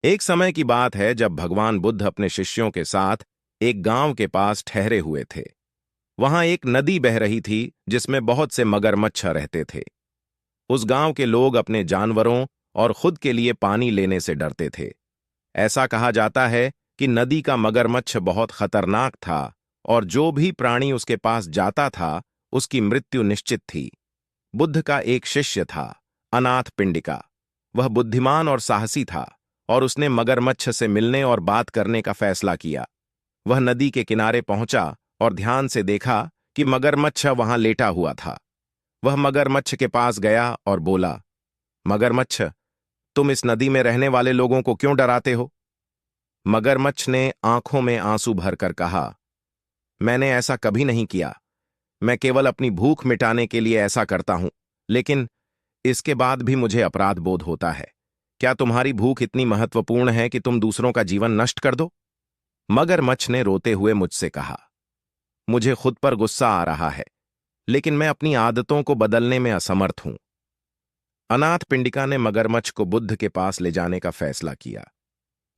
एक समय की बात है जब भगवान बुद्ध अपने शिष्यों के साथ एक गांव के पास ठहरे हुए थे। वहां एक नदी बह रही थी जिसमें बहुत से मगरमच्छ रहते थे। उस गांव के लोग अपने जानवरों और खुद के लिए पानी लेने से डरते थे। ऐसा कहा जाता है कि नदी का मगरमच्छ बहुत खतरनाक था और जो भी प्राणी उसके पास जाता था उसकी मृत्यु निश्चित थी। बुद्ध का एक शिष्य था, अनाथ पिंडिका। वह बुद्धिमान और साहसी था और उसने मगरमच्छ से मिलने और बात करने का फैसला किया। वह नदी के किनारे पहुंचा और ध्यान से देखा कि मगरमच्छ वहां लेटा हुआ था। वह मगरमच्छ के पास गया और बोला, मगरमच्छ, तुम इस नदी में रहने वाले लोगों को क्यों डराते हो? मगरमच्छ ने आंखों में आंसू भरकर कहा, मैंने ऐसा कभी नहीं किया। मैं केवल अपनी भूख मिटाने के लिए ऐसा करता हूं, लेकिन इसके बाद भी मुझे अपराध बोध होता है। क्या तुम्हारी भूख इतनी महत्वपूर्ण है कि तुम दूसरों का जीवन नष्ट कर दो? मगरमच्छ ने रोते हुए मुझसे कहा, मुझे खुद पर गुस्सा आ रहा है, लेकिन मैं अपनी आदतों को बदलने में असमर्थ हूं। अनाथ पिंडिका ने मगरमच्छ को बुद्ध के पास ले जाने का फैसला किया।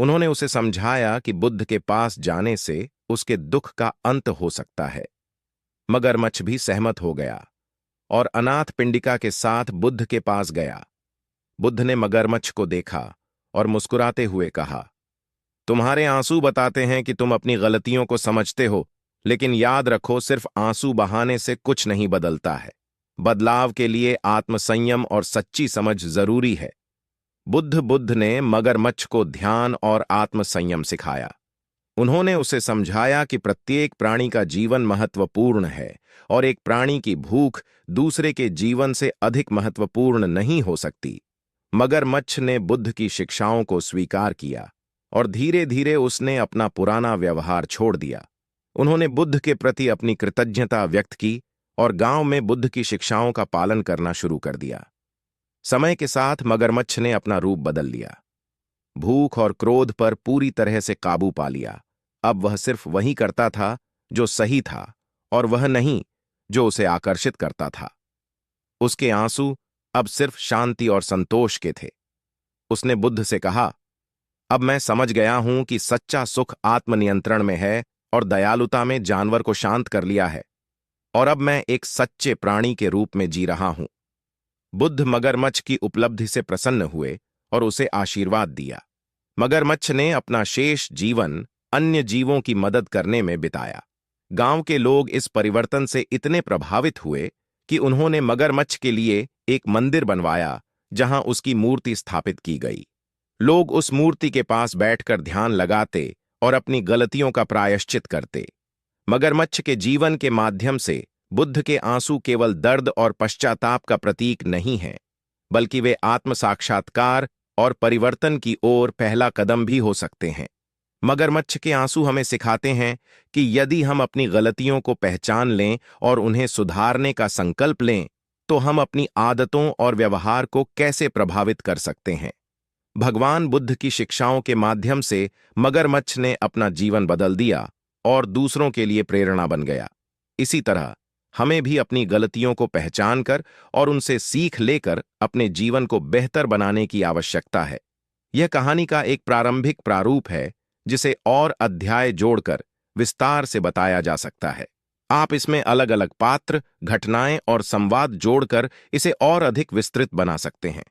उन्होंने उसे समझाया कि बुद्ध के पास जाने से उसके दुख का अंत हो सकता है। मगरमच्छ भी सहमत हो गया और अनाथ पिंडिका के साथ बुद्ध के पास गया। बुद्ध ने मगरमच्छ को देखा और मुस्कुराते हुए कहा, तुम्हारे आंसू बताते हैं कि तुम अपनी गलतियों को समझते हो, लेकिन याद रखो, सिर्फ आंसू बहाने से कुछ नहीं बदलता है। बदलाव के लिए आत्मसंयम और सच्ची समझ जरूरी है। बुद्ध ने मगरमच्छ को ध्यान और आत्मसंयम सिखाया। उन्होंने उसे समझाया कि प्रत्येक प्राणी का जीवन महत्वपूर्ण है और एक प्राणी की भूख दूसरे के जीवन से अधिक महत्वपूर्ण नहीं हो सकती। मगरमच्छ ने बुद्ध की शिक्षाओं को स्वीकार किया और धीरे धीरे उसने अपना पुराना व्यवहार छोड़ दिया। उन्होंने बुद्ध के प्रति अपनी कृतज्ञता व्यक्त की और गांव में बुद्ध की शिक्षाओं का पालन करना शुरू कर दिया। समय के साथ मगरमच्छ ने अपना रूप बदल लिया। भूख और क्रोध पर पूरी तरह से काबू पा लिया। अब वह सिर्फ वही करता था जो सही था और वह नहीं जो उसे आकर्षित करता था। उसके आंसू अब सिर्फ शांति और संतोष के थे। उसने बुद्ध से कहा, अब मैं समझ गया हूं कि सच्चा सुख आत्मनियंत्रण में है और दयालुता में जानवर को शांत कर लिया है, और अब मैं एक सच्चे प्राणी के रूप में जी रहा हूं। बुद्ध मगरमच्छ की उपलब्धि से प्रसन्न हुए और उसे आशीर्वाद दिया। मगरमच्छ ने अपना शेष जीवन अन्य जीवों की मदद करने में बिताया। गांव के लोग इस परिवर्तन से इतने प्रभावित हुए कि उन्होंने मगरमच्छ के लिए एक मंदिर बनवाया जहां उसकी मूर्ति स्थापित की गई। लोग उस मूर्ति के पास बैठकर ध्यान लगाते और अपनी गलतियों का प्रायश्चित करते। मगरमच्छ के जीवन के माध्यम से बुद्ध के आंसू केवल दर्द और पश्चाताप का प्रतीक नहीं हैं, बल्कि वे आत्म साक्षात्कार और परिवर्तन की ओर पहला कदम भी हो सकते हैं। मगरमच्छ के आंसू हमें सिखाते हैं कि यदि हम अपनी गलतियों को पहचान लें और उन्हें सुधारने का संकल्प लें, तो हम अपनी आदतों और व्यवहार को कैसे प्रभावित कर सकते हैं। भगवान बुद्ध की शिक्षाओं के माध्यम से मगरमच्छ ने अपना जीवन बदल दिया और दूसरों के लिए प्रेरणा बन गया। इसी तरह हमें भी अपनी गलतियों को पहचान कर और उनसे सीख लेकर अपने जीवन को बेहतर बनाने की आवश्यकता है। यह कहानी का एक प्रारंभिक प्रारूप है जिसे और अध्याय जोड़कर विस्तार से बताया जा सकता है। आप इसमें अलग अलग पात्र, घटनाएं और संवाद जोड़कर इसे और अधिक विस्तृत बना सकते हैं।